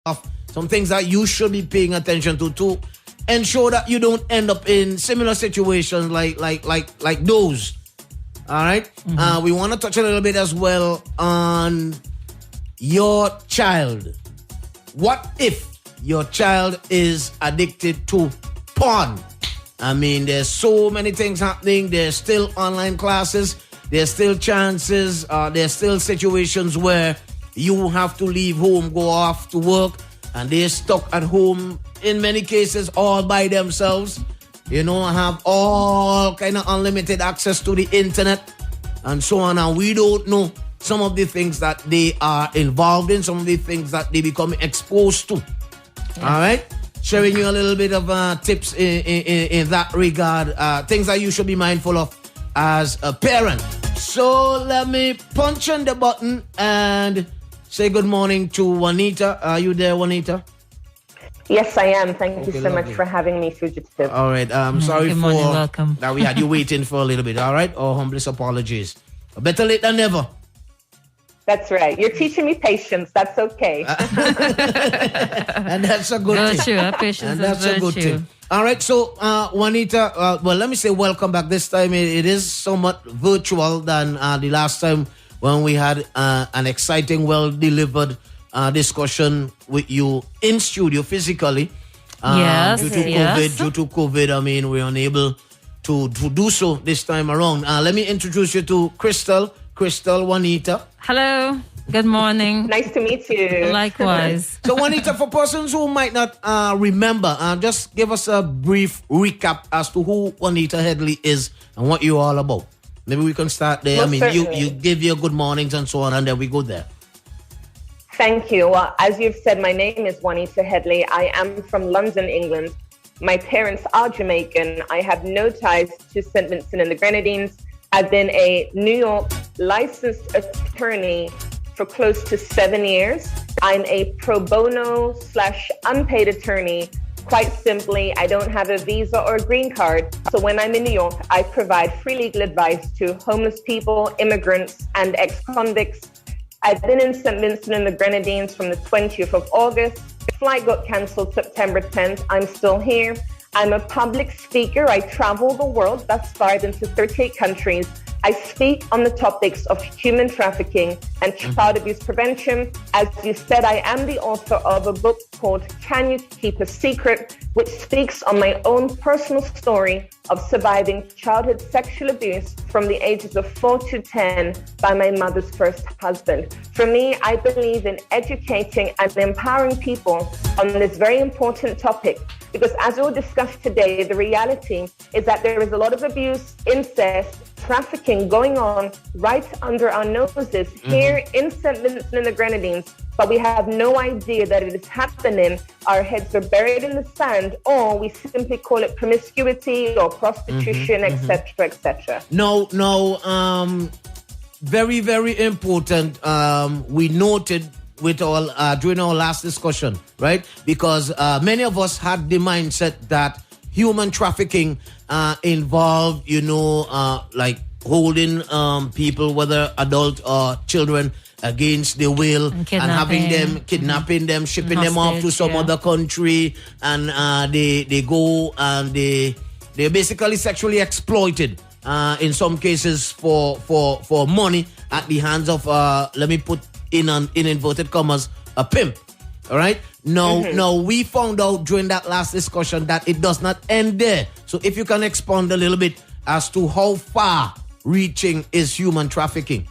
some things that you should be paying attention to ensure that you don't end up in similar situations like those. All right. We want to touch a little bit as well on your child. What if your child is addicted to porn? I mean, there's so many things happening. There's still online classes. There's still chances. There's still situations where you have to leave home, go off to work, and they're stuck at home, in many cases, all by themselves. You know, have all kind of unlimited access to the internet and so on. And we don't know some of the things that they are involved in, some of the things that they become exposed to. Yeah. All right? Sharing you a little bit of tips in that regard, things that you should be mindful of as a parent. So let me punch on the button and say good morning to Juanita. Are you there, Juanita? Yes, I am. Thank you so much for having me, Fugitive. All right. Sorry good morning, welcome. that we had you waiting for a little bit. All right. Our humblest apologies. Better late than never. That's right. You're teaching me patience. That's okay. And that's a good thing. Patience and that's a good virtue. thing. All right. So, Juanita, well, let me say welcome back. This time it is somewhat virtual than the last time when we had an exciting, well-delivered discussion with you in studio physically. Yes. Due to COVID, I mean, we're unable to do so this time around. Let me introduce you to Crystal, Juanita. Hello. Good morning. Nice to meet you. Likewise. So, Juanita, for persons who might not remember, just give us a brief recap as to who Juanita Headley is and what you're all about. Maybe we can start there. Most certainly. You give your good mornings and so on, and then we go there. Thank you. Well, as you've said, my name is Juanita Headley. I am from London, England. My parents are Jamaican. I have no ties to St. Vincent and the Grenadines. I've been a New York licensed attorney for close to 7 years. I'm a pro bono / unpaid attorney. Quite simply, I don't have a visa or a green card. So when I'm in New York, I provide free legal advice to homeless people, immigrants, and ex-convicts. I've been in St. Vincent and the Grenadines from the 20th of August. Flight got canceled September 10th. I'm still here. I'm a public speaker. I travel the world, thus far into 38 countries. I speak on the topics of human trafficking and child abuse prevention. As you said, I am the author of a book called Can You Keep a Secret, which speaks on my own personal story of surviving childhood sexual abuse from the ages of 4 to 10 by my mother's first husband. For me, I believe in educating and empowering people on this very important topic, because as we'll discuss today, the reality is that there is a lot of abuse, incest, trafficking going on right under our noses here in St. Vincent and the Grenadines, but we have no idea that it is happening. Our heads are buried in the sand, or we simply call it promiscuity or prostitution, etc., etc. No, very, very important. We noted with our during our last discussion, right? Because many of us had the mindset that human trafficking involved, like holding people, whether adult or children, against their will and having them, kidnapping them, shipping them off to some other country, and they go and they're basically sexually exploited in some cases for money at the hands of let me put in inverted commas, a pimp. All right. Now we found out during that last discussion that it does not end there. So if you can expand a little bit as to how far reaching is human trafficking.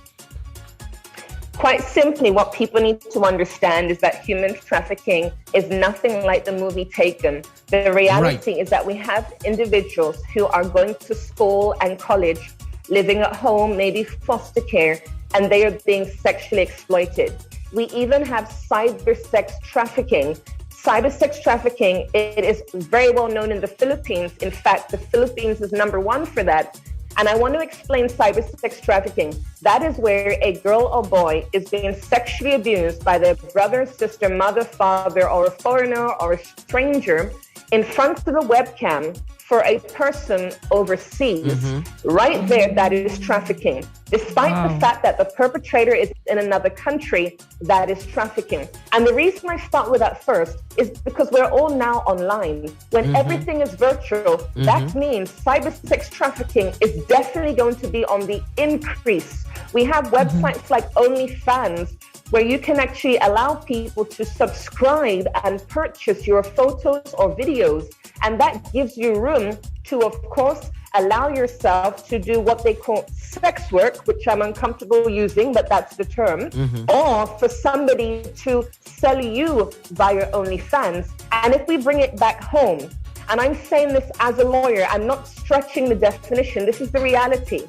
Quite simply, what people need to understand is that human trafficking is nothing like the movie Taken. The reality is that we have individuals who are going to school and college, living at home, maybe foster care, and they are being sexually exploited. We even have cyber sex trafficking. Cyber sex trafficking, it is very well known in the Philippines. In fact, the Philippines is number one for that. And I want to explain cyber sex trafficking. That is where a girl or boy is being sexually abused by their brother, sister, mother, father, or a foreigner or a stranger in front of a webcam for a person overseas, right there, that is trafficking. Despite the fact that the perpetrator is in another country, that is trafficking. And the reason I start with that first is because we're all now online. When everything is virtual, that means cyber sex trafficking is definitely going to be on the increase. We have websites like OnlyFans, where you can actually allow people to subscribe and purchase your photos or videos. And that gives you room to, of course, allow yourself to do what they call sex work, which I'm uncomfortable using, but that's the term, or for somebody to sell you via OnlyFans. And if we bring it back home, and I'm saying this as a lawyer, I'm not stretching the definition, this is the reality.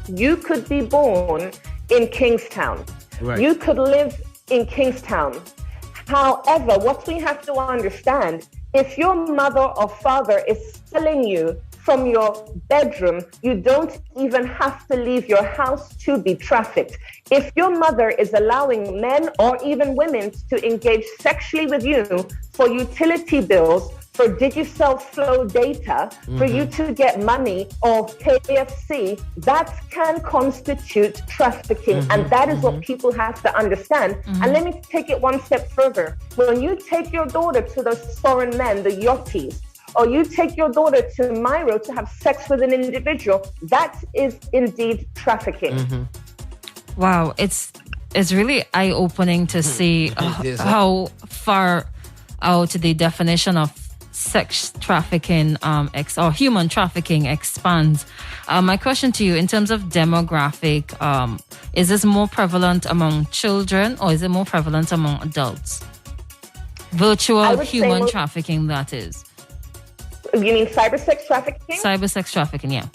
You could be born in Kingstown. Right. You could live in Kingstown. However, what we have to understand, if your mother or father is selling you from your bedroom, you don't even have to leave your house to be trafficked. If your mother is allowing men or even women to engage sexually with you for utility bills, for Digicel flow data, for you to get money or KFC, that can constitute trafficking. And that is what people have to understand. And let me take it one step further. When you take your daughter to those foreign men, the yachties, or you take your daughter to Myro to have sex with an individual, that is indeed trafficking. Wow, it's really eye-opening to see how far out the definition of sex trafficking or human trafficking expands. My question to you, in terms of demographic, is this more prevalent among children or is it more prevalent among adults? Virtual human trafficking, that is. You mean cyber sex trafficking? Cyber sex trafficking, yeah.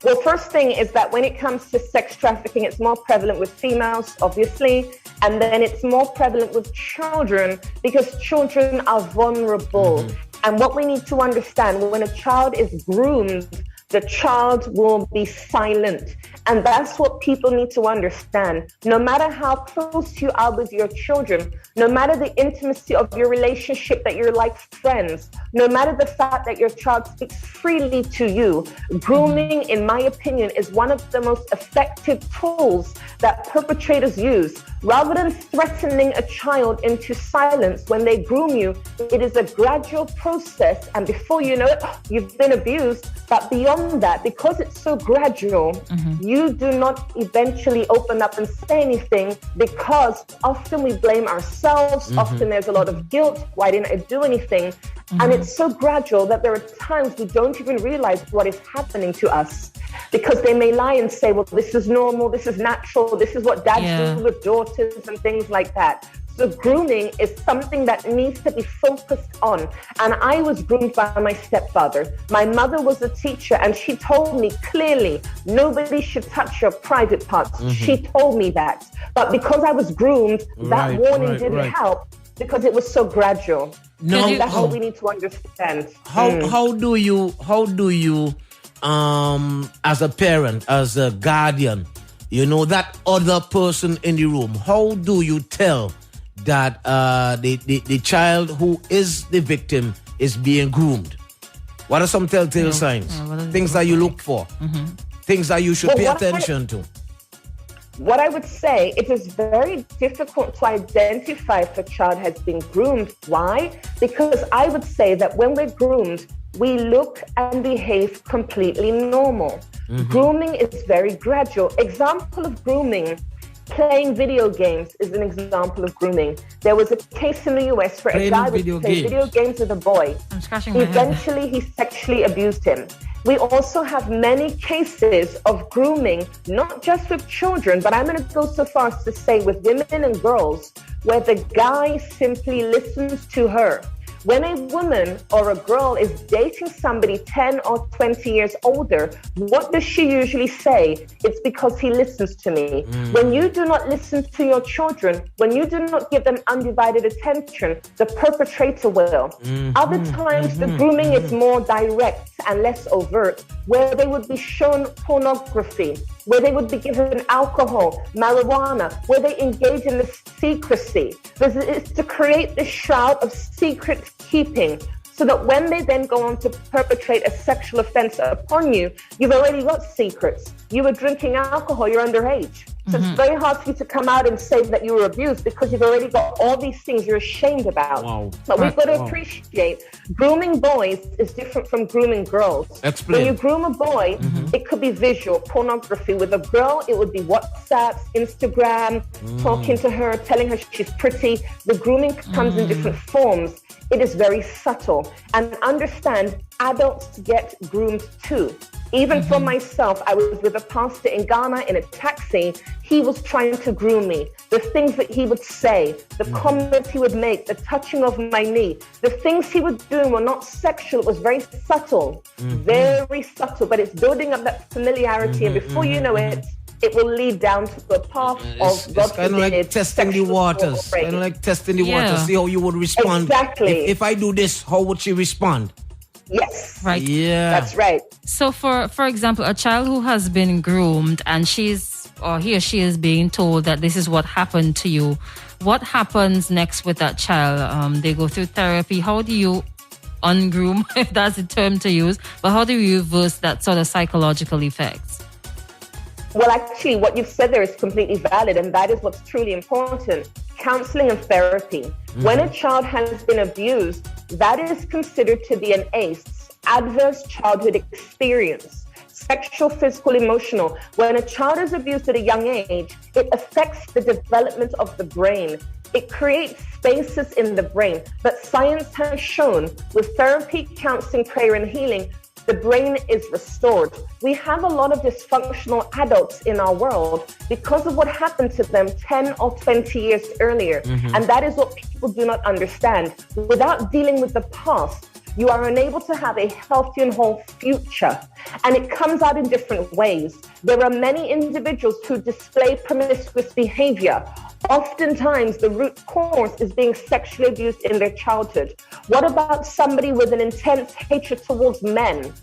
Well, first thing is that when it comes to sex trafficking, it's more prevalent with females, obviously, and then it's more prevalent with children because children are vulnerable. And what we need to understand, when a child is groomed, the child will be silent. And that's what people need to understand. No matter how close you are with your children, no matter the intimacy of your relationship, that you're like friends, no matter the fact that your child speaks freely to you, grooming, in my opinion, is one of the most effective tools that perpetrators use. Rather than threatening a child into silence when they groom you, it is a gradual process. And before you know it, you've been abused. But beyond that, because it's so gradual, you do not eventually open up and say anything, because often we blame ourselves. Often there's a lot of guilt. Why didn't I do anything? And it's so gradual that there are times we don't even realize what is happening to us, because they may lie and say, well, this is normal, this is natural, this is what dads do with daughters and things like that. So grooming is something that needs to be focused on. And I was groomed by my stepfather. My mother was a teacher, and she told me clearly, nobody should touch your private parts. She told me that. But because I was groomed, that warning didn't help, because it was so gradual. No, that's what we need to understand. How do you as a parent, as a guardian, you know, that other person in the room, how do you tell that the child who is the victim is being groomed? What are some telltale signs? Things that you look for? Things that you should pay attention to? What I would say, it is very difficult to identify if a child has been groomed. Why? Because I would say that when we're groomed, we look and behave completely normal. Grooming is very gradual. Example of grooming, playing video games is an example of grooming. There was a case in the US where a guy would play video games with a boy. Eventually, he sexually abused him. We also have many cases of grooming, not just with children, but I'm going to go so far as to say with women and girls, where the guy simply listens to her. When a woman or a girl is dating somebody 10 or 20 years older, what does she usually say? It's because he listens to me. When you do not listen to your children, when you do not give them undivided attention, the perpetrator will. Other times, the grooming is more direct and less overt, where they would be shown pornography, where they would be given alcohol, marijuana, where they engage in the secrecy. It's to create this shroud of secret keeping. so that when they then go on to perpetrate a sexual offense upon you, you've already got secrets. You were drinking alcohol, you're underage. So it's very hard for you to come out and say that you were abused because you've already got all these things you're ashamed about. Wow. But we've got to appreciate grooming boys is different from grooming girls. Explain. When you groom a boy, it could be visual, pornography. With a girl, it would be WhatsApp, Instagram, talking to her, telling her she's pretty. The grooming comes in different forms. It is very subtle. And understand, adults get groomed too. Even for myself, I was with a pastor in Ghana in a taxi. He was trying to groom me. The things that he would say, the comments he would make, the touching of my knee, the things he was doing were not sexual. It was very subtle, very subtle, but it's building up that familiarity. And before you know it, it will lead down to a path of God. It's kind of like testing the waters. Kind of like testing the waters. See how you would respond. Exactly. If I do this, how would she respond? Yes. Right. Yeah. That's right. So for example, a child who has been groomed and he or she is being told that this is what happened to you, what happens next with that child? They go through therapy. How do you ungroom, if that's the term to use, but how do you reverse that sort of psychological effects? Well, actually, what you've said there is completely valid, and that is what's truly important. Counseling and therapy. When a child has been abused, that is considered to be an ACE, adverse childhood experience, sexual, physical, emotional. When a child is abused at a young age, it affects the development of the brain. It creates spaces in the brain. But science has shown with therapy, counseling, prayer, and healing, the brain is restored. We have a lot of dysfunctional adults in our world because of what happened to them 10 or 20 years earlier. And that is what people do not understand. Without dealing with the past, you are unable to have a healthy and whole future. And it comes out in different ways. There are many individuals who display promiscuous behavior. Oftentimes, the root cause is being sexually abused in their childhood. What about somebody with an intense hatred towards men?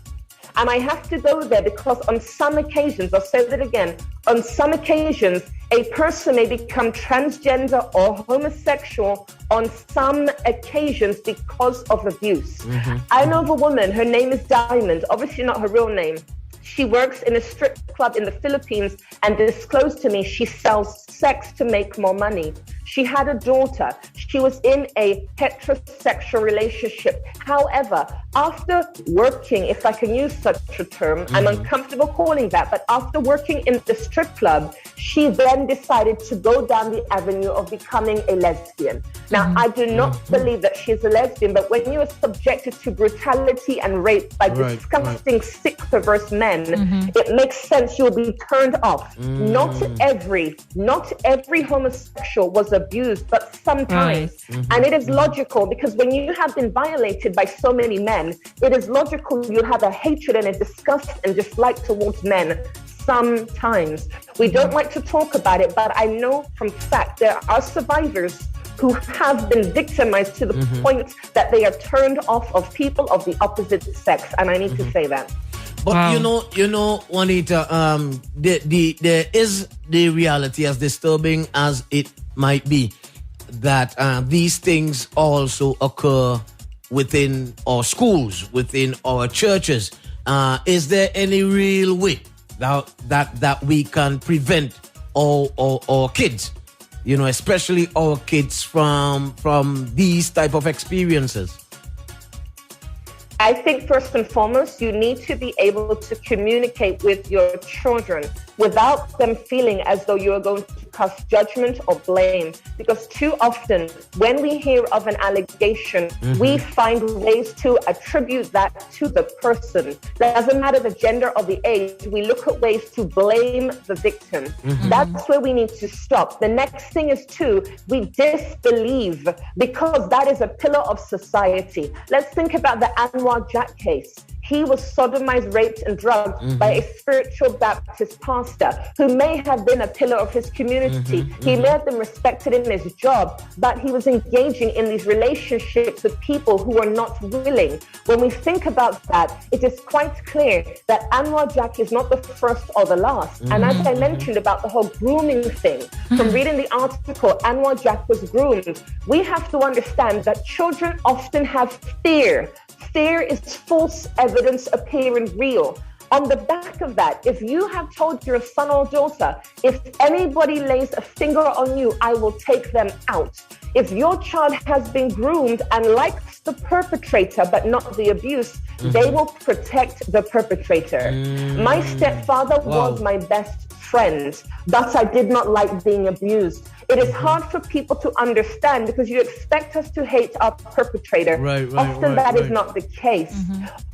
And I have to go there because on some occasions, I'll say that again, on some occasions, a person may become transgender or homosexual on some occasions because of abuse. I know of a woman, her name is Diamond, obviously not her real name. She works in a strip club in the Philippines and disclosed to me she sells sex to make more money. She had a daughter. She was in a heterosexual relationship. However, after working, if I can use such a term, I'm uncomfortable calling that, but after working in the strip club, she then decided to go down the avenue of becoming a lesbian. Now, I do not believe that she's a lesbian, but when you are subjected to brutality and rape by disgusting, sick, perverse men, it makes sense you'll be turned off. Not every homosexual was abused, but sometimes. And it is logical because when you have been violated by so many men, it is logical you have a hatred and a disgust and dislike towards men. Sometimes. We don't like to talk about it, but I know from fact there are survivors who have been victimized to the point that they are turned off of people of the opposite sex. And I need to say that. But you know, Juanita, there is the reality, as disturbing as it might be, that these things also occur within our schools, within our churches. Is there any real way that we can prevent our kids, you know, especially our kids from these type of experiences? I think first and foremost, you need to be able to communicate with your children without them feeling as though you are going to cast judgment or blame. Because too often, when we hear of an allegation, we find ways to attribute that to the person. It doesn't matter the gender or the age, we look at ways to blame the victim. That's where we need to stop. The next thing is we disbelieve, because that is a pillar of society. Let's think about the Anwar Jack case. He was sodomized, raped, and drugged by a spiritual Baptist pastor who may have been a pillar of his community. He may have been respected in his job, but he was engaging in these relationships with people who were not willing. When we think about that, it is quite clear that Anwar Jack is not the first or the last. And as I mentioned about the whole grooming thing, from reading the article, Anwar Jack was groomed. We have to understand that children often have fear. fear is false evidence appearing real. On the back of that, if you have told your son or daughter, if anybody lays a finger on you, I will take them out. If your child has been groomed and likes the perpetrator but not the abuse, they will protect the perpetrator. My stepfather was my best friend, thus I did not like being abused. It is hard for people to understand because you expect us to hate our perpetrator. Often that is not the case.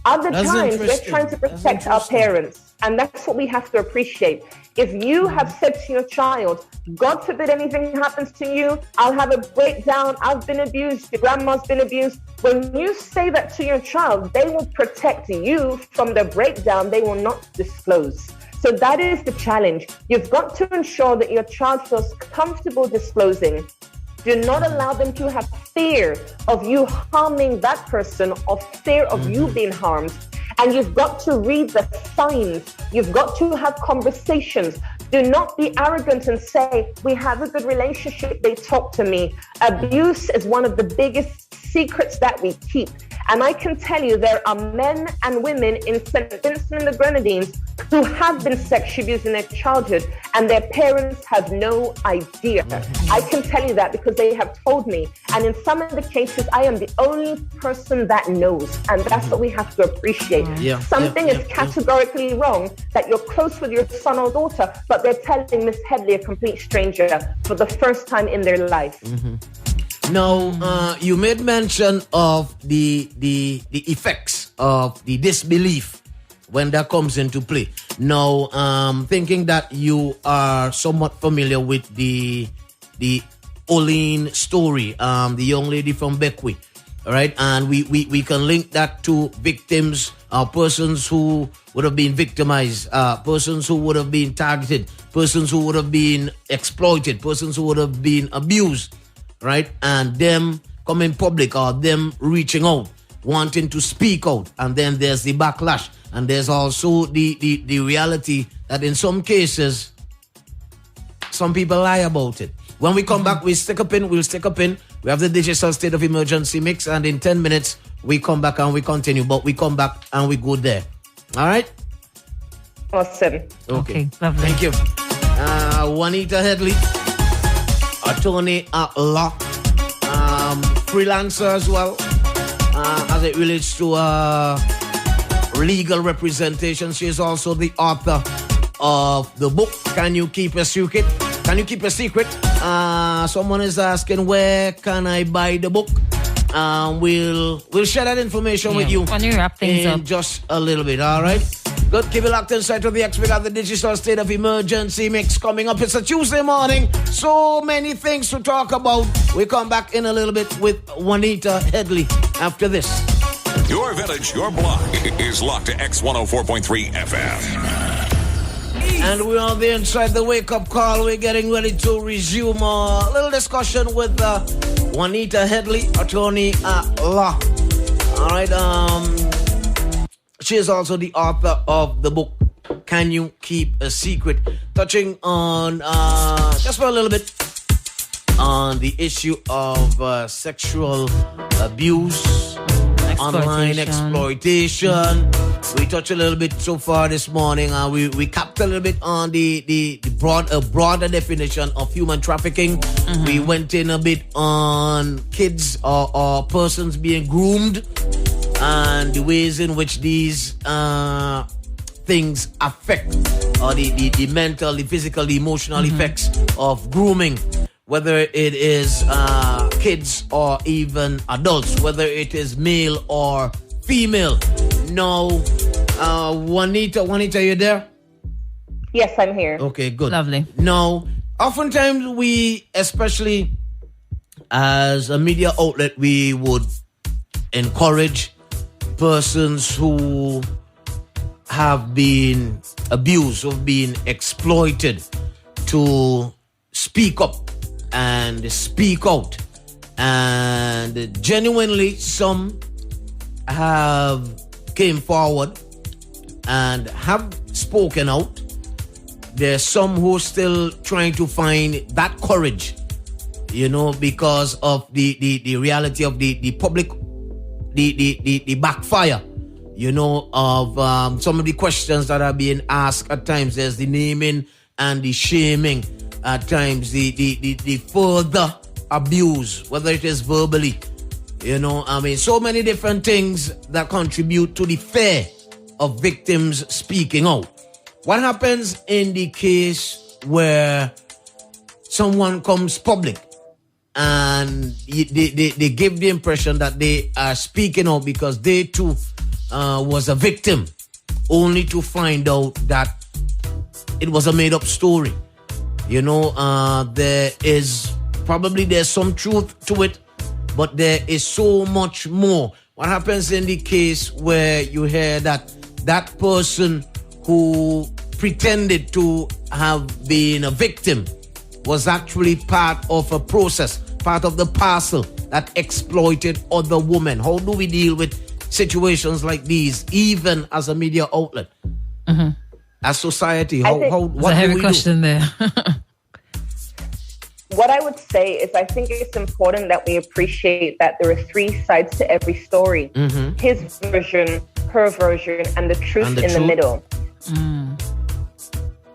Other times, we're trying to protect our parents. And that's what we have to appreciate. If you have said to your child, God forbid anything happens to you, I'll have a breakdown, I've been abused, your grandma's been abused. When you say that to your child, they will protect you from the breakdown. They will not disclose. So that is the challenge. You've got to ensure that your child feels comfortable disclosing. Do not allow them to have fear of you harming that person or fear of you being harmed. And you've got to read the signs. You've got to have conversations. Do not be arrogant and say, we have a good relationship, they talk to me. Abuse is one of the biggest secrets that we keep. And I can tell you there are men and women in St. Vincent and the Grenadines who have been sexually abused in their childhood and their parents have no idea. I can tell you that because they have told me. And in some of the cases, I am the only person that knows. And that's what we have to appreciate. Something is categorically wrong that you're close with your son or daughter, but they're telling Miss Headley, a complete stranger, for the first time in their life. Now, you made mention of the effects of the disbelief when that comes into play. Now, thinking that you are somewhat familiar with the Oline story, the young lady from Beckwith, all right? And we can link that to victims, persons who would have been victimized, persons who would have been targeted, persons who would have been exploited, persons who would have been abused, right? And them coming public or them reaching out, wanting to speak out. And then there's the backlash. And there's also the reality that in some cases, some people lie about it. When we come back, we'll stick up in. We have the digital state of emergency mix. And in 10 minutes, we come back and we continue. But we come back and we go there. All right? Awesome. Okay, lovely. Thank you. Juanita Headley, attorney at law, freelancer as well, as it relates to legal representation. She is also the author of the book, Can You Keep a Secret? Can you keep a secret? Someone is asking, where can I buy the book? We'll share that information with you when you wrap things in up. just a little bit, all right? Good, keep it locked inside to the X. We got the digital state of emergency mix coming up. It's a Tuesday morning. So many things to talk about. We come back in a little bit with Juanita Headley after this. Your village, your block is locked to X104.3 FM. And we're on the inside the wake-up call. We're getting ready to resume a little discussion with Juanita Headley, attorney at law. All right, she is also the author of the book, Can You Keep a Secret? Touching on, just for a little bit, on the issue of sexual abuse, online exploitation. We touched a little bit so far this morning. We capped a little bit on the broader definition of human trafficking. We went in a bit on kids or persons being groomed and the ways in which these things affect or the mental, the physical, the emotional effects of grooming. Whether it is kids or even adults, whether it is male or female. Now, Juanita, you there? Yes, I'm here. Okay, good. Lovely. Now, oftentimes we, especially as a media outlet, we would encourage persons who have been abused, who've been exploited, to speak up and speak out. And genuinely, some have came forward and have spoken out. There's some who are still trying to find that courage, because of the reality of the public the backfire, of some of the questions that are being asked at times. There's the naming and the shaming at times, the further abuse, whether it is verbally, so many different things that contribute to the fear of victims speaking out. What happens in the case where someone comes public and they give the impression that they are speaking out because they too was a victim, only to find out that it was a made-up story? There's some truth to it, but there is so much more. What happens in the case where you hear that person who pretended to have been a victim was actually part of a process, part of the parcel that exploited other women? How do we deal with situations like these, even as a media outlet? Mm-hmm. As society, what do we do? There's a heavy question there. What I would say is I think it's important that we appreciate that there are three sides to every story. Mm-hmm. His version, her version, and the truth in the middle. Mm.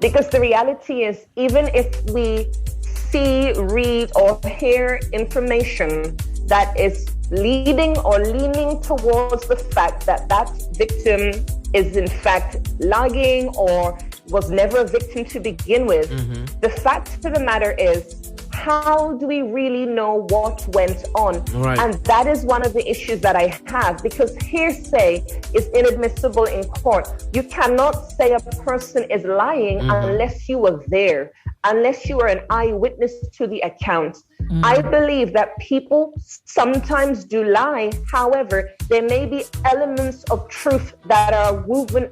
Because the reality is, even if we see, read, or hear information that is leading or leaning towards the fact that that victim is in fact lying or was never a victim to begin with, the fact of the matter is, how do we really know what went on? Right. And that is one of the issues that I have, because hearsay is inadmissible in court. You cannot say a person is lying unless you were there, unless you were an eyewitness to the account. I believe that people sometimes do lie. However, there may be elements of truth that are woven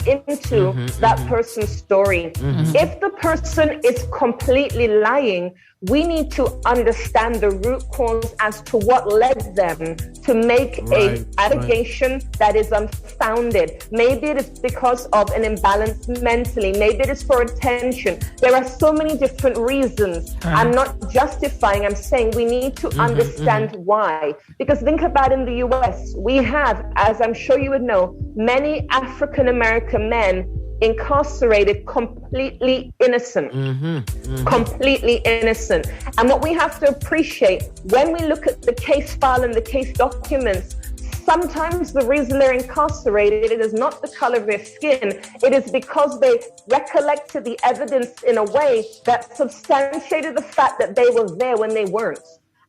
into that person's story. If the person is completely lying, we need to understand the root cause as to what led them to make an allegation that is unfounded. Maybe it is because of an imbalance mentally. Maybe it is for attention. There are so many different reasons. I'm not justifying. I'm saying we need to understand why. Because think about in the US, we have, as I'm sure you would know, many African-American men incarcerated completely innocent. Completely innocent. And what we have to appreciate when we look at the case file and the case documents, sometimes the reason they're incarcerated, it is not the color of their skin. It is because they recollected the evidence in a way that substantiated the fact that they were there when they weren't.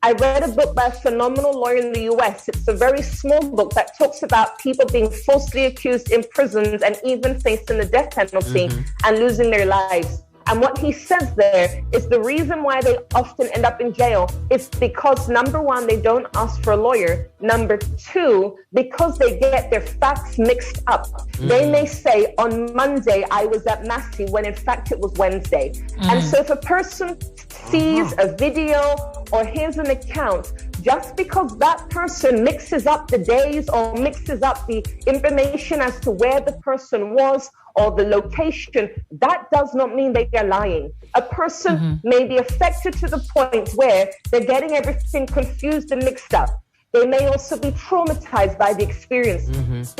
I read a book by a phenomenal lawyer in the US. It's a very small book that talks about people being falsely accused in prisons and even facing the death penalty and losing their lives. And what he says there is the reason why they often end up in jail is because, number one, they don't ask for a lawyer. Number two, because they get their facts mixed up. They may say, on Monday, I was at Massey, when in fact it was Wednesday. And so if a person sees a video or hears an account, just because that person mixes up the days or mixes up the information as to where the person was or the location, that does not mean they are lying. A person may be affected to the point where they're getting everything confused and mixed up. They may also be traumatized by the experience.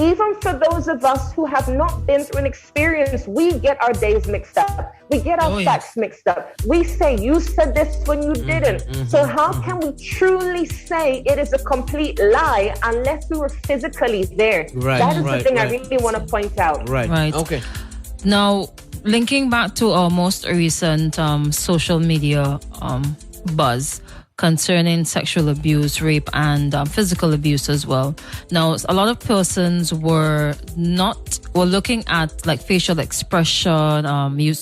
Even for those of us who have not been through an experience, we get our days mixed up. We get our facts mixed up. We say, you said this when you didn't. So how can we truly say it is a complete lie unless we were physically there? That is the thing I really want to point out. Right. Okay. Now, linking back to our most recent social media buzz concerning sexual abuse, rape, and physical abuse as well. Now, a lot of persons were looking at like facial expression,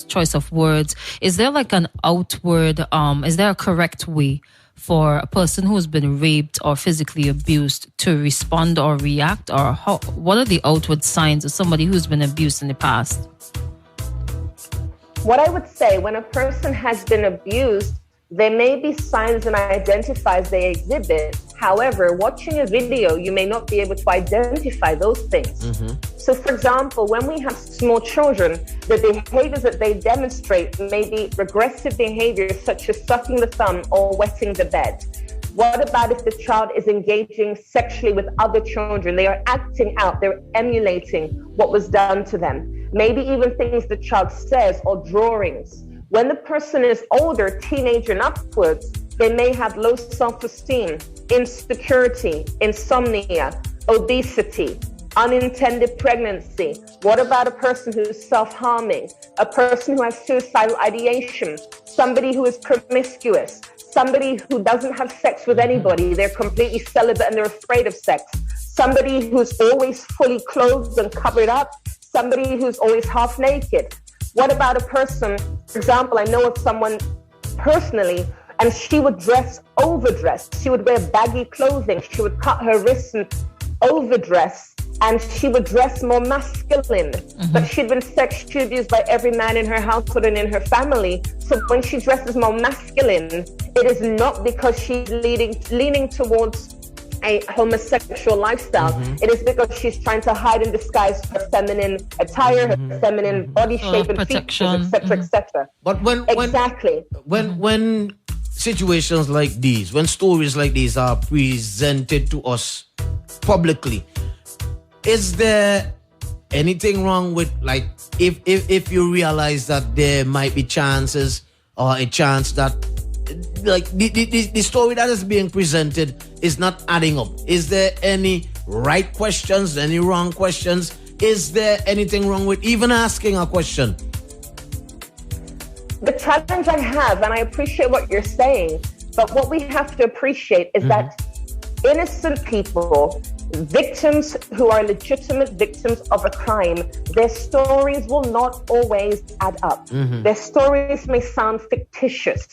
choice of words. Is there like an outward, is there a correct way for a person who's been raped or physically abused to respond or react? Or what are the outward signs of somebody who's been abused in the past? What I would say, when a person has been abused, there may be signs and identifiers they exhibit. However, watching a video, you may not be able to identify those things. So, for example, when we have small children, the behaviors that they demonstrate may be regressive behaviors such as sucking the thumb or wetting the bed. What about if the child is engaging sexually with other children? They are acting out, they're emulating what was done to them. Maybe even things the child says or drawings. When the person is older, teenager and upwards, they may have low self-esteem, insecurity, insomnia, obesity, unintended pregnancy. What about a person who's self-harming, a person who has suicidal ideation, somebody who is promiscuous, somebody who doesn't have sex with anybody, they're completely celibate and they're afraid of sex, somebody who's always fully clothed and covered up, somebody who's always half naked. What about a person, for example, I know of someone personally, and she would dress overdressed. She would wear baggy clothing. She would cut her wrists and overdress, and she would dress more masculine. But she'd been sexually abused by every man in her household and in her family. So when she dresses more masculine, it is not because she's leaning towards a homosexual lifestyle. It is because she's trying to hide and disguise her feminine attire, her feminine body shape and features, etc., etc. But when situations like these, when stories like these are presented to us publicly, is there anything wrong with, like, if you realize that there might be chances or a chance that, like, the story that is being presented is not adding up? Is there any right questions, any wrong questions? Is there anything wrong with even asking a question? The challenge I have, and I appreciate what you're saying, but what we have to appreciate is that innocent people, victims who are legitimate victims of a crime, their stories will not always add up. Their stories may sound fictitious.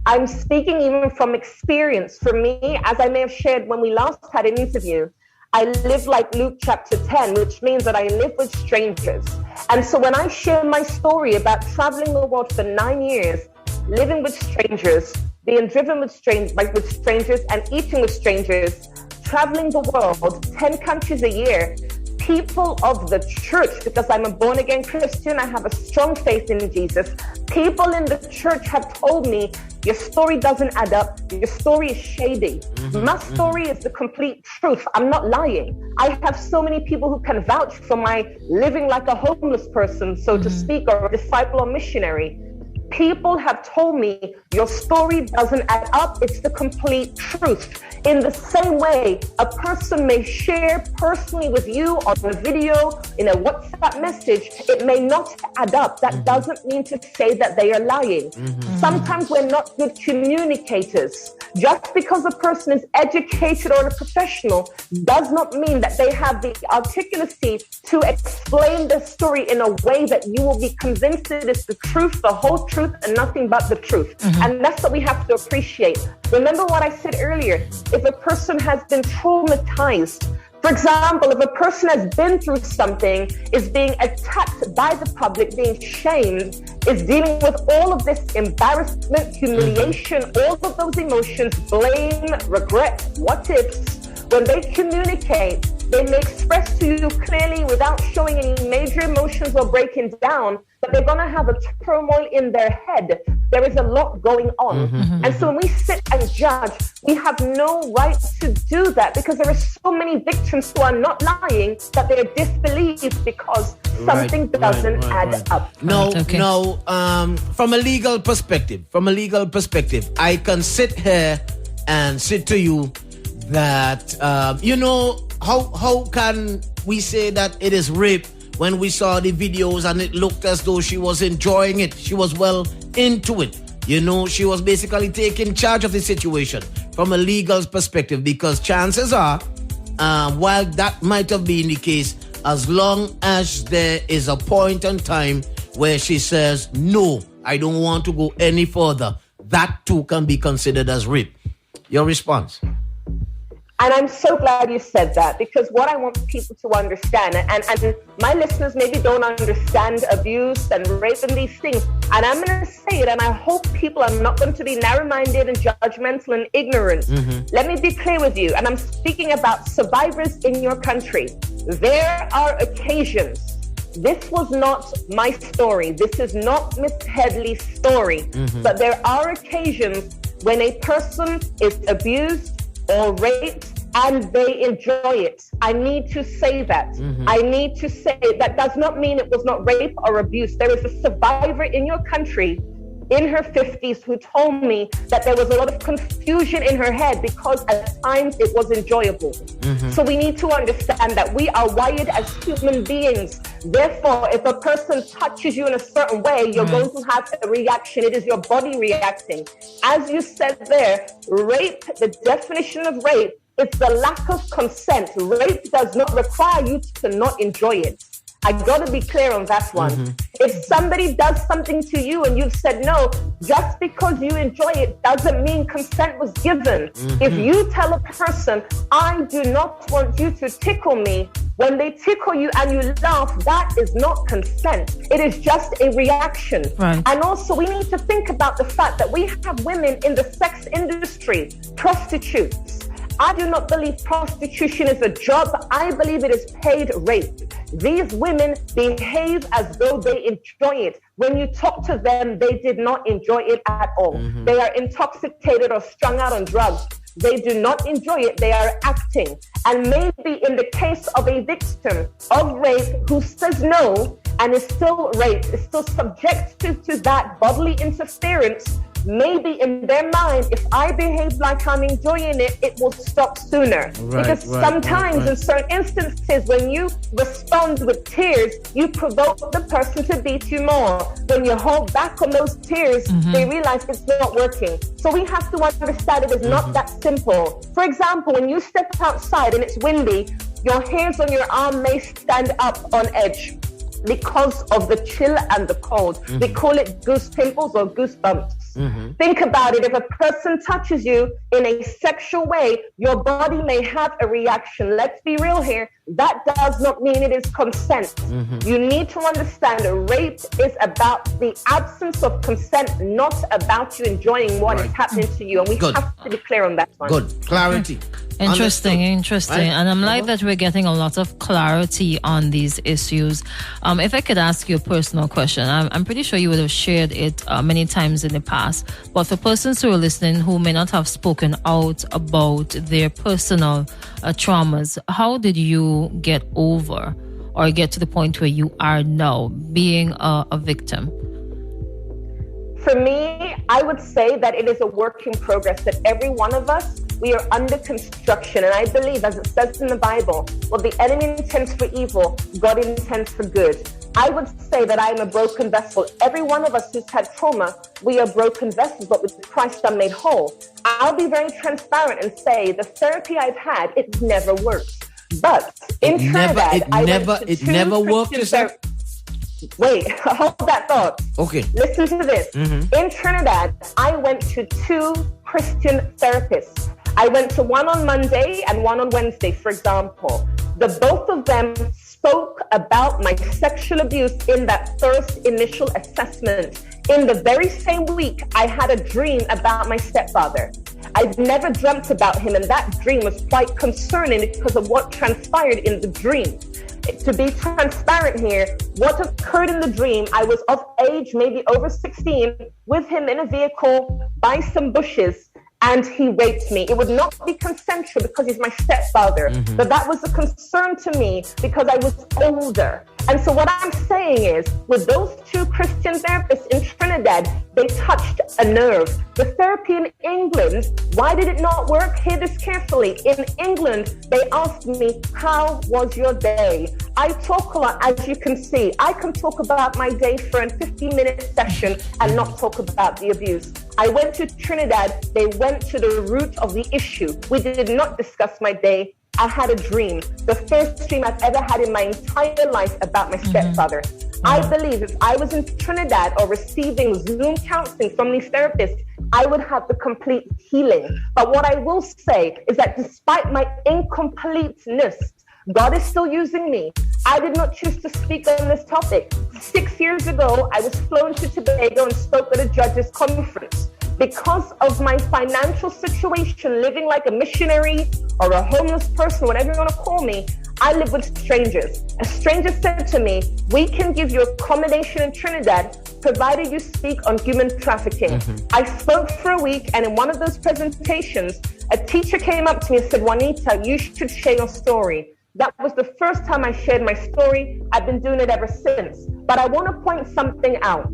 I'm speaking even from experience. For me, as I may have shared when we last had an interview, I live like Luke chapter 10, which means that I live with strangers. And so when I share my story about traveling the world for 9 years, living with strangers, being driven with strangers and eating with strangers, traveling the world, 10 countries a year, people of the church, because I'm a born-again Christian, I have a strong faith in Jesus, people in the church have told me, your story doesn't add up, your story is shady. My story is the complete truth. I'm not lying. I have so many people who can vouch for my living like a homeless person, so to speak, or a disciple or missionary. People have told me your story doesn't add up. It's the complete truth. In the same way, a person may share personally with you on a video, in a WhatsApp message, it may not add up. That doesn't mean to say that they are lying. Sometimes we're not good communicators. Just because a person is educated or a professional does not mean that they have the articulacy to explain the story in a way that you will be convinced it is the truth, the whole truth, and nothing but the truth. And that's what we have to appreciate. Remember what I said earlier. If a person has been traumatized, for example, if a person has been through something, is being attacked by the public, being shamed, is dealing with all of this embarrassment, humiliation, all of those emotions, blame, regret, what ifs, when they communicate, they may express to you clearly without showing any major emotions or breaking down, but they're going to have a turmoil in their head. There is a lot going on. And so when we sit and judge, we have no right to do that because there are so many victims who are not lying that they're disbelieved because something doesn't add up. No, from a legal perspective, I can sit here and say to you that, how can we say that it is rape when we saw the videos and it looked as though she was enjoying it? She was well into it. She was basically taking charge of the situation from a legal perspective, because chances are, while that might have been the case, as long as there is a point in time where she says, no, I don't want to go any further, that too can be considered as rape. Your response? And I'm so glad you said that, because what I want people to understand, and my listeners maybe don't understand abuse and rape and these things, and I'm going to say it, and I hope people are not going to be narrow-minded and judgmental and ignorant. Let me be clear with you, and I'm speaking about survivors in your country. There are occasions. This was not my story. This is not Miss Headley's story. But there are occasions when a person is abused or raped and they enjoy it. I need to say that. I need to say that does not mean it was not rape or abuse. There is a survivor in your country in her 50s who told me that there was a lot of confusion in her head because at times it was enjoyable. So we need to understand that we are wired as human beings. Therefore, if a person touches you in a certain way, you're going to have a reaction. It is your body reacting. As you said there, rape, the definition of rape, it's the lack of consent. Rape does not require you to not enjoy it. I got to be clear on that one. If somebody does something to you and you've said no, just because you enjoy it doesn't mean consent was given. If you tell a person, I do not want you to tickle me, when they tickle you and you laugh, that is not consent. It is just a reaction. Right. And also we need to think about the fact that we have women in the sex industry, prostitutes. I do not believe prostitution is a job. I believe it is paid rape. These women behave as though they enjoy it. When you talk to them, they did not enjoy it at all. They are intoxicated or strung out on drugs. They do not enjoy it. They are acting. And maybe in the case of a victim of rape who says no and is still raped, is still subjected to that bodily interference, maybe in their mind, if I behave like I'm enjoying it, it will stop sooner. Because sometimes in certain instances, when you respond with tears, you provoke the person to beat you more. When you hold back on those tears, they realize it's not working. So we have to understand it is not that simple. For example, when you step outside and it's windy, your hairs on your arm may stand up on edge because of the chill and the cold. We call it goose pimples or goosebumps. Think about it. If a person touches you in a sexual way, your body may have a reaction. Let's be real here. That does not mean it is consent. You need to understand rape is about the absence of consent, not about you enjoying what is happening to you. And we have to be clear on that one. Good. Clarity. Interesting. Right? And I'm like that we're getting a lot of clarity on these issues. If I could ask you a personal question, I'm pretty sure you would have shared it many times in the past. But for persons who are listening who may not have spoken out about their personal traumas, how did you get over or get to the point where you are now being a victim? For me, I would say that it is a work in progress, that every one of us, we are under construction. And I believe, as it says in the Bible, what the enemy intends for evil, God intends for good. I would say that I am a broken vessel. Every one of us who's had trauma, we are broken vessels, but with Christ I'm made whole. I'll be very transparent and say the therapy I've had, it never works. But in Trinidad, it never worked. Wait, hold that thought. Okay. Listen to this. In Trinidad, I went to 2 Christian therapists. I went to one on Monday and one on Wednesday, for example. The both of them spoke about my sexual abuse in that first initial assessment. In the very same week, I had a dream about my stepfather. I've never dreamt about him, and that dream was quite concerning because of what transpired in the dream. To be transparent here, what occurred in the dream, I was of age, maybe over 16, with him in a vehicle by some bushes, and he raped me. It would not be consensual because he's my stepfather, but that was a concern to me because I was older. And so what I'm saying is, with those 2 Christian therapists in Trinidad, they touched a nerve. The therapy in England, why did it not work? Hear this carefully. In England, they asked me, how was your day? I talk a lot, as you can see. I can talk about my day for a 15-minute session and not talk about the abuse. I went to Trinidad. They went to the root of the issue. We did not discuss my day. I had a dream, the first dream I've ever had in my entire life about my stepfather. I believe if I was in Trinidad or receiving Zoom counseling from these therapists, I would have the complete healing. But what I will say is that despite my incompleteness, God is still using me. I did not choose to speak on this topic. 6 years ago, I was flown to Tobago and spoke at a judges' conference. Because of my financial situation, living like a missionary or a homeless person, whatever you want to call me, I live with strangers. A stranger said to me, we can give you accommodation in Trinidad, provided you speak on human trafficking. I spoke for a week, and in one of those presentations, a teacher came up to me and said, Juanita, you should share your story. That was the first time I shared my story. I've been doing it ever since. But I want to point something out.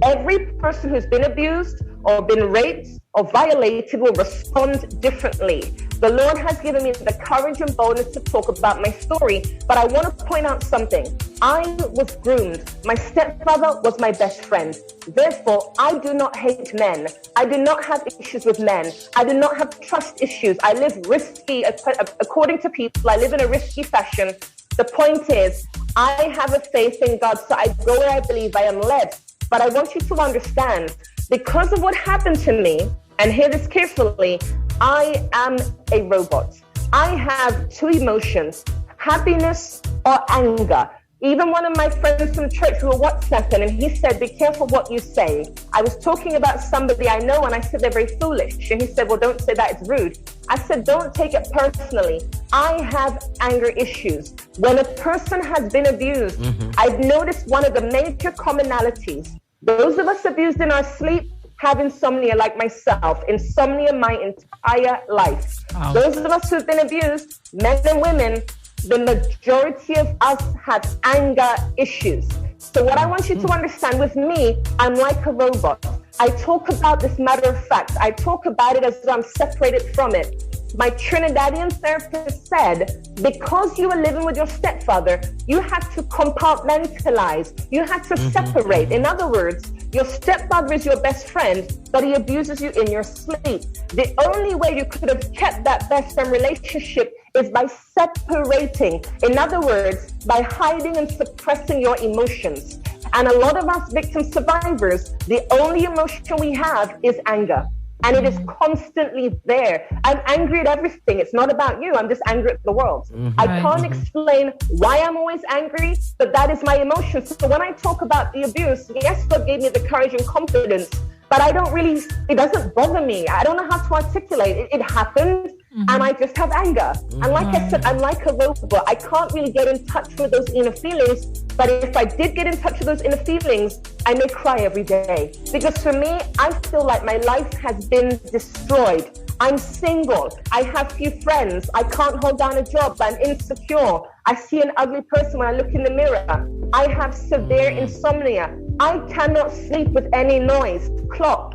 Every person who's been abused or been raped or violated will respond differently. The Lord has given me the courage and boldness to talk about my story, but I want to point out something. I was groomed. My stepfather was my best friend. Therefore, I do not hate men. I do not have issues with men. I do not have trust issues. I live risky, according to people, I live in a risky fashion. The point is, I have a faith in God, so I go where I believe I am led. But I want you to understand, because of what happened to me, and hear this carefully, I am a robot. I have two emotions, happiness or anger. Even one of my friends from church who were WhatsApping, and he said, be careful what you say. I was talking about somebody I know, and I said, they're very foolish. And he said, well, don't say that, it's rude. I said, don't take it personally. I have anger issues. When a person has been abused, I've noticed one of the major commonalities. Those of us abused in our sleep have insomnia, like myself. Insomnia my entire life. Wow. Those of us who've been abused, men and women, the majority of us have anger issues. So what I want you to understand, with me, I'm like a robot. I talk about this matter of fact. I talk about it as though I'm separated from it. My Trinidadian therapist said, because you were living with your stepfather, you had to compartmentalize. You had to separate. In other words, your stepfather is your best friend, but he abuses you in your sleep. The only way you could have kept that best friend relationship is by separating. In other words, by hiding and suppressing your emotions. And a lot of us victim survivors, the only emotion we have is anger. And it is constantly there. I'm angry at everything. It's not about you. I'm just angry at the world. I can't explain why I'm always angry, but that is my emotion. So when I talk about the abuse, yes, God gave me the courage and confidence, but I don't really, it doesn't bother me. I don't know how to articulate it. It happened. And I just have anger. And like I said, I'm like a robot. I can't really get in touch with those inner feelings. But if I did get in touch with those inner feelings, I may cry every day. Because for me, I feel like my life has been destroyed. I'm single. I have few friends. I can't hold down a job. I'm insecure. I see an ugly person when I look in the mirror. I have severe insomnia. I cannot sleep with any noise, clock,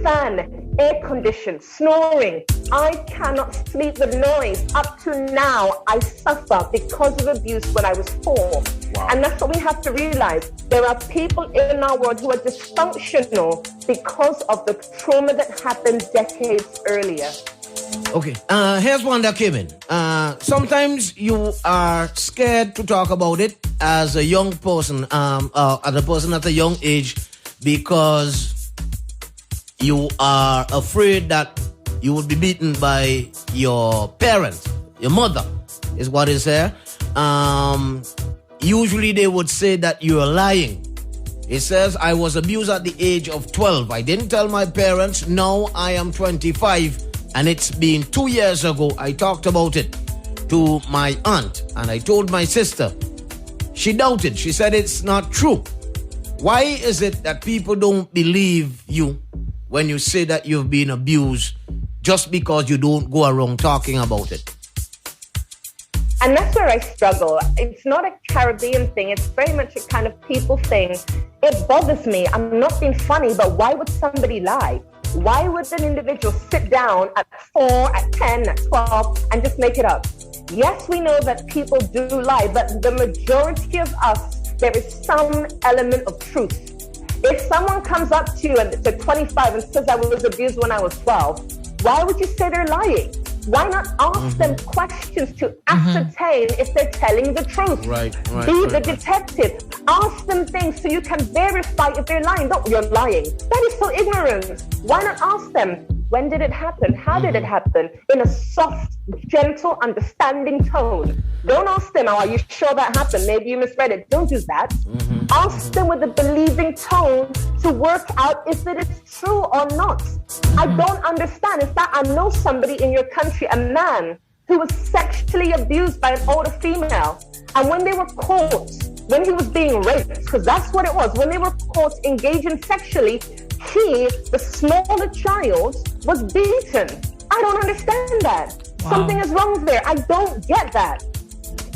fan, air condition, snoring. I cannot sleep with noise. Up to now, I suffer because of abuse when I was 4. Wow. And that's what we have to realize. There are people in our world who are dysfunctional because of the trauma that happened decades earlier. Okay, here's one that came in. Sometimes you are scared to talk about it as a young person, as a person at a young age, because you are afraid that you will be beaten by your parents, your mother, is what is there. Usually they would say that you're lying. It says, I was abused at the age of 12. I didn't tell my parents. Now I am 25. And it's been 2 years ago. I talked about it to my aunt. And I told my sister. She doubted. She said it's not true. Why is it that people don't believe you when you say that you've been abused just because you don't go around talking about it? And that's where I struggle. It's not a Caribbean thing. It's very much a kind of people thing. It bothers me. I'm not being funny, but why would somebody lie? Why would an individual sit down at 4, at 10, at 12, and just make it up? Yes, we know that people do lie, but the majority of us, there is some element of truth. If someone comes up to you and they're 25 and says I was abused when I was 12, why would you say they're lying? Why not ask them questions to ascertain if they're telling the truth? Be the detective. Ask them things so you can verify if they're lying. No, you're lying. That is so ignorant. Why not ask them, when did it happen? How did it happen? In a soft, gentle, understanding tone. Don't ask them, are you sure that happened? Maybe you misread it. Don't do that. Ask them with a believing tone to work out if it is true or not. I don't understand. In fact, I know somebody in your country, a man, who was sexually abused by an older female. And when they were caught, when he was being raped, because that's what it was. When they were caught engaging sexually, he, the smaller child, was beaten. I don't understand that. Wow. Something is wrong there. I don't get that.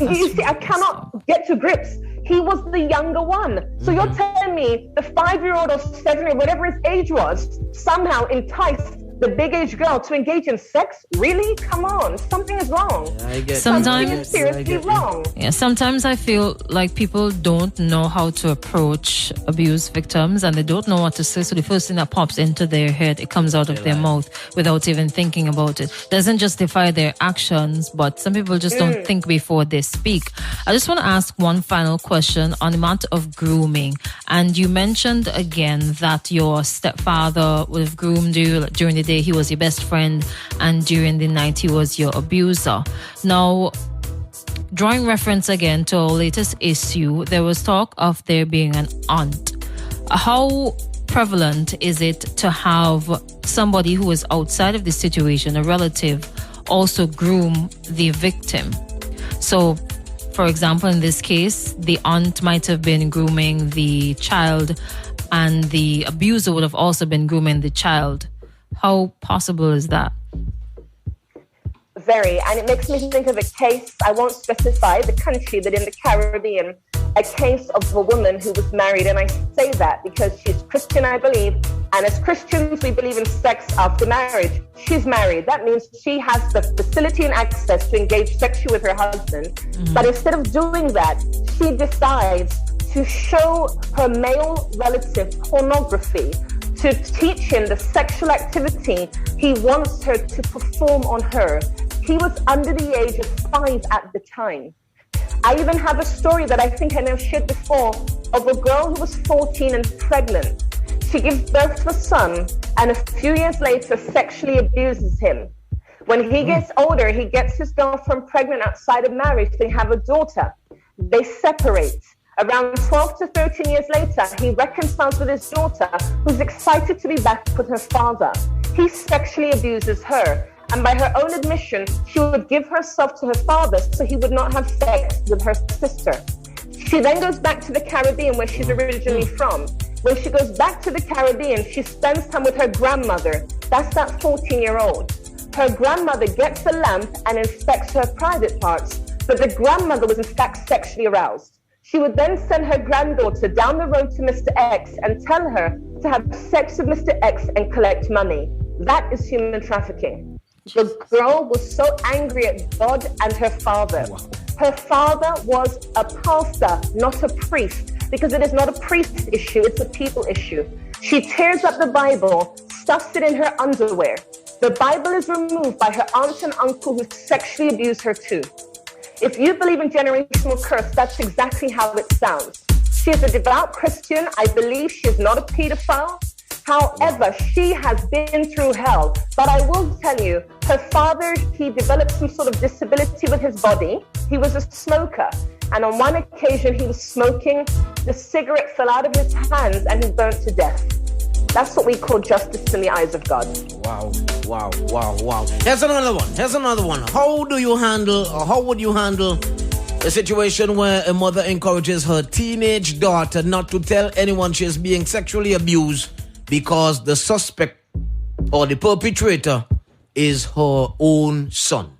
You see, I cannot get to grips. He was the younger one. So you're telling me the 5-year-old or 7-year-old, whatever his age was, somehow enticed the big age girl to engage in sex? Really? Come on. Something is wrong. Yeah, I get sometimes something is seriously wrong. Yeah, sometimes I feel like people don't know how to approach abuse victims and they don't know what to say. So the first thing that pops into their head, it comes out of their mouth without even thinking about it. Doesn't justify their actions, but some people just don't think before they speak. I just want to ask one final question on the matter of grooming. And you mentioned again that your stepfather would have groomed you during the day. He was your best friend, and during the night he was your abuser. Now, drawing reference again to our latest issue, there was talk of there being an aunt. How prevalent is it to have somebody who is outside of the situation, a relative, also groom the victim? So, for example, in this case, the aunt might have been grooming the child and the abuser would have also been grooming the child. How possible is that? Very. And it makes me think of a case, I won't specify the country, but in the Caribbean, a case of a woman who was married. And I say that because she's Christian, I believe. And as Christians, we believe in sex after marriage. She's married. That means she has the facility and access to engage sexually with her husband. Mm-hmm. But instead of doing that, she decides to show her male relative pornography, to teach him the sexual activity he wants her to perform on her. He was under the age of 5 at the time. I even have a story that I think I know shared before of a girl who was 14 and pregnant. She gives birth to a son and a few years later sexually abuses him. When he gets older, he gets his girlfriend pregnant outside of marriage. They have a daughter. They separate. Around 12 to 13 years later, he reconciles with his daughter, who's excited to be back with her father. He sexually abuses her, and by her own admission, she would give herself to her father so he would not have sex with her sister. She then goes back to the Caribbean, where she's originally from. When she goes back to the Caribbean, she spends time with her grandmother. That's that 14-year-old. Her grandmother gets a lamp and inspects her private parts, but the grandmother was in fact sexually aroused. She would then send her granddaughter down the road to Mr. X and tell her to have sex with Mr. X and collect money. That is human trafficking. The girl was so angry at God and her father. Wow. Her father was a pastor, not a priest, because it is not a priest issue, it's a people issue. She tears up the Bible, stuffs it in her underwear. The Bible is removed by her aunt and uncle who sexually abused her too. If you believe in generational curse, that's exactly how it sounds. She is a devout Christian. I believe she is not a pedophile. However, she has been through hell. But I will tell you, her father, he developed some sort of disability with his body. He was a smoker. And on one occasion, he was smoking. The cigarette fell out of his hands and he burnt to death. That's what we call justice in the eyes of God. Wow. Here's another one. How would you handle a situation where a mother encourages her teenage daughter not to tell anyone she is being sexually abused because the suspect or the perpetrator is her own son?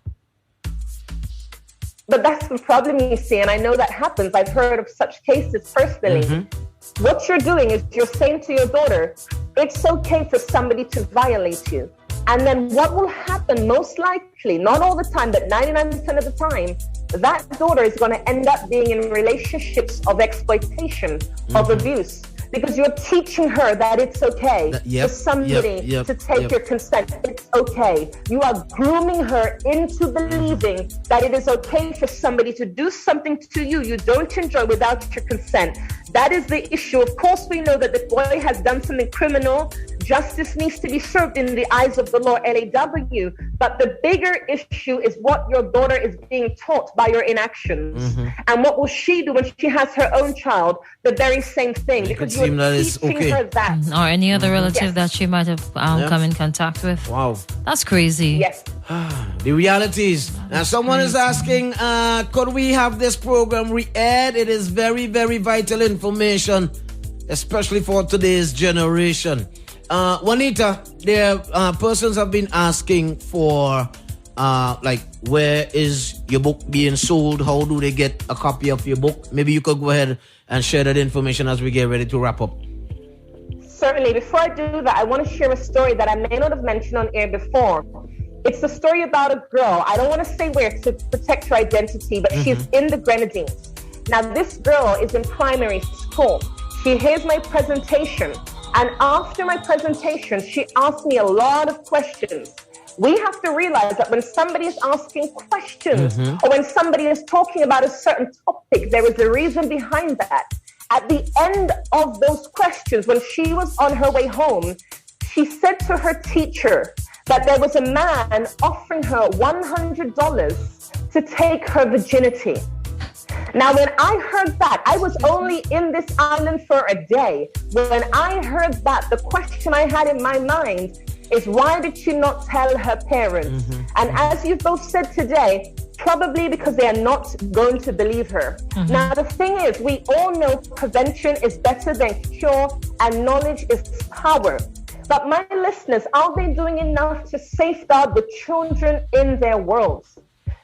But that's the problem, you see, and I know that happens. I've heard of such cases personally. Mm-hmm. What you're doing is you're saying to your daughter, it's okay for somebody to violate you. And then what will happen most likely, not all the time, but 99% of the time, that daughter is going to end up being in relationships of exploitation, of abuse. Because you're teaching her that it's okay for somebody to take your consent. It's okay. You are grooming her into believing that it is okay for somebody to do something to you you don't enjoy without your consent. That is the issue. Of course, we know that the boy has done something criminal justice needs to be served in the eyes of the law, LAW. But the bigger issue is what your daughter is being taught by your inactions. And what will she do when she has her own child? The very same thing. Because you're teaching her that. Or any other relative that she might have come in contact with. Wow. That's crazy. Yes. The realities. Now, someone is asking, could we have this program re-aired? It is very, very vital information, especially for today's generation. Juanita, there persons have been asking for, where is your book being sold? How do they get a copy of your book? Maybe you could go ahead and share that information as we get ready to wrap up. Certainly. Before I do that, I want to share a story that I may not have mentioned on air before. It's the story about a girl. I don't want to say where to protect her identity, but she's in the Grenadines. Now, this girl is in primary school. She hears my presentation, and after my presentation, she asked me a lot of questions. We have to realize that when somebody is asking questions or when somebody is talking about a certain topic, there is a reason behind that. At the end of those questions, when she was on her way home, she said to her teacher that there was a man offering her $100 to take her virginity. Now, when I heard that, I was only in this island for a day. When I heard that, the question I had in my mind is, why did she not tell her parents? And as you both said today, probably because they are not going to believe her. Now, the thing is, we all know prevention is better than cure, and knowledge is power. But my listeners, are they doing enough to safeguard the children in their worlds?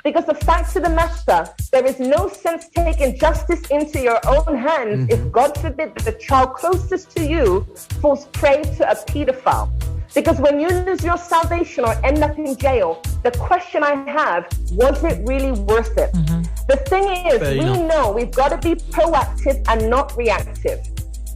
Because the fact of the matter, there is no sense taking justice into your own hands if, God forbid, the child closest to you falls prey to a pedophile. Because when you lose your salvation or end up in jail, the question I have, was it really worth it? The thing is, we know we've got to be proactive and not reactive.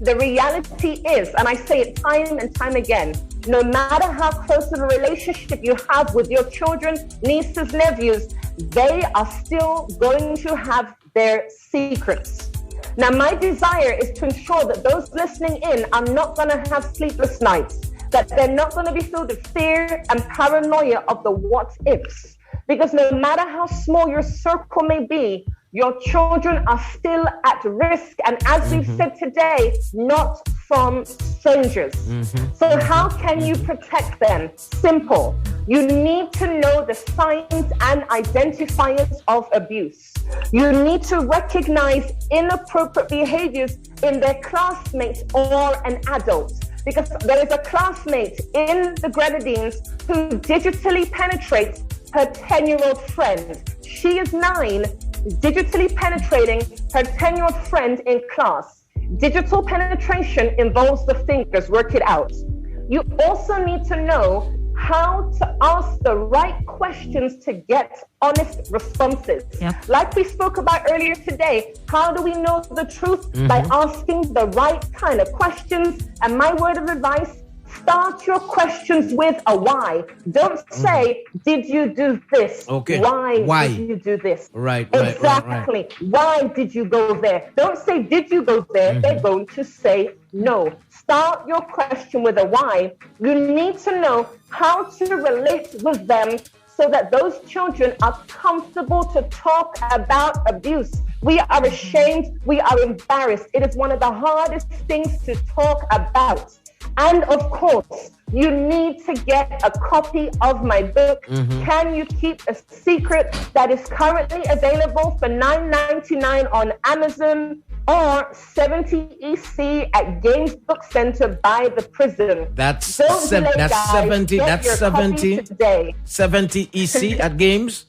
The reality is, and I say it time and time again, no matter how close of a relationship you have with your children, nieces, nephews, they are still going to have their secrets. Now, my desire is to ensure that those listening in are not going to have sleepless nights, that they're not going to be filled with fear and paranoia of the what-ifs. Because no matter how small your circle may be, your children are still at risk. And as we've said today, not from strangers. So how can you protect them? Simple. You need to know the signs and identifiers of abuse. You need to recognize inappropriate behaviors in their classmates or an adult. Because there is a classmate in the Grenadines who digitally penetrates her 10-year-old friend. She is 9, digitally penetrating her 10-year-old friend in class. Digital penetration involves the fingers, work it out. You also need to know how to ask the right questions to get honest responses. Like we spoke about earlier today, how do we know the truth? By asking the right kind of questions. And my word of advice, start your questions with a why. Don't say, did you do this? Why did you do this? Exactly. Right. Why did you go there? Don't say, did you go there? They're going to say no. Start your question with a why. You need to know how to relate with them so that those children are comfortable to talk about abuse. We are ashamed. We are embarrassed. It is one of the hardest things to talk about. And of course, you need to get a copy of my book. Can You Keep a Secret? That is currently available for $9.99 on Amazon or 70 EC at Games Book Center by the prison. That's 70 today. 70 EC at Games?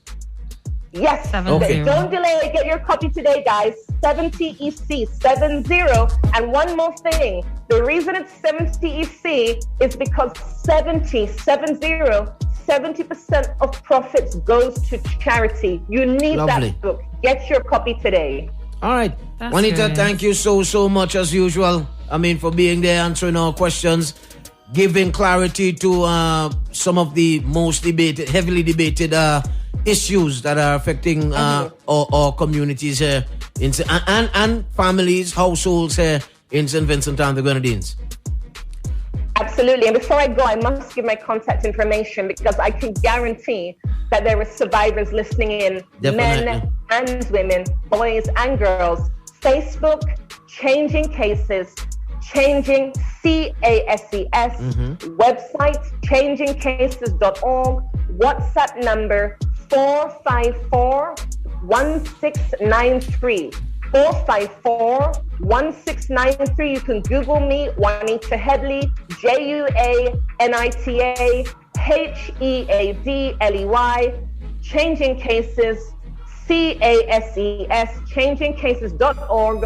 Yes. Okay. Don't delay. Get your copy today, guys. 70 EC, 70. And one more thing. The reason it's 70 EC is because 70% of profits goes to charity. You need that book. Get your copy today. All right. Juanita, thank you so much as usual. I mean, for being there, answering our questions, giving clarity to some of the most heavily debated issues that are affecting our communities here and families, households here in St. Vincent and the Grenadines. Absolutely. And before I go, I must give my contact information because I can guarantee that there are survivors listening in, Definitely. men and women, boys and girls. Facebook, Changing Cases, Changing CASES, website, changingcases.org, WhatsApp number 454-1693. 454-1693. You can Google me, Juanita Headley, JUANITA HEADLEY, Changing Cases, CASES, changingcases.org,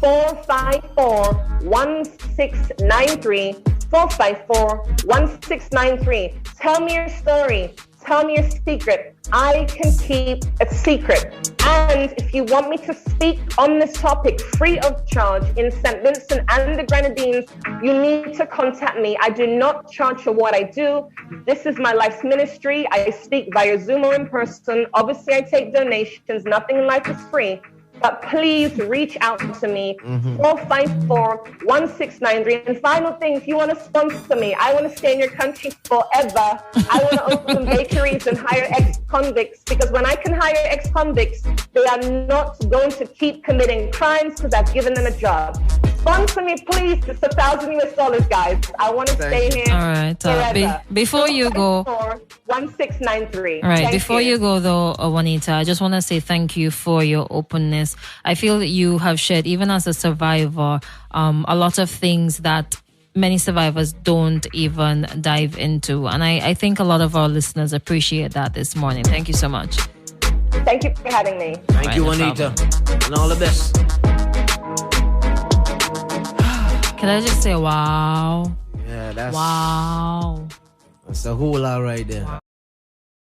454-1693, 454-1693. Tell me your story. Tell me your secret. I can keep a secret. And if you want me to speak on this topic free of charge in St. Vincent and the Grenadines, you need to contact me. I do not charge for what I do. This is my life's ministry. I speak via Zoom or in person. Obviously, I take donations. Nothing in life is free. But please reach out to me, 454-1693. And final thing, if you want to sponsor me, I want to stay in your country forever. I want to open bakeries and hire ex-convicts, because when I can hire ex-convicts, they are not going to keep committing crimes because I've given them a job. Sponsor me, please. It's $1,000 guys. I want to stay here. All right. Before you go, 1693. All right. Before you go, though, Juanita, I just want to say thank you for your openness. I feel that you have shared, even as a survivor, a lot of things that many survivors don't even dive into. And I think a lot of our listeners appreciate that this morning. Thank you so much. Thank you for having me. Thank you, Juanita. And all the best. Can I just say, wow? Yeah, Wow. That's a whole lot right there.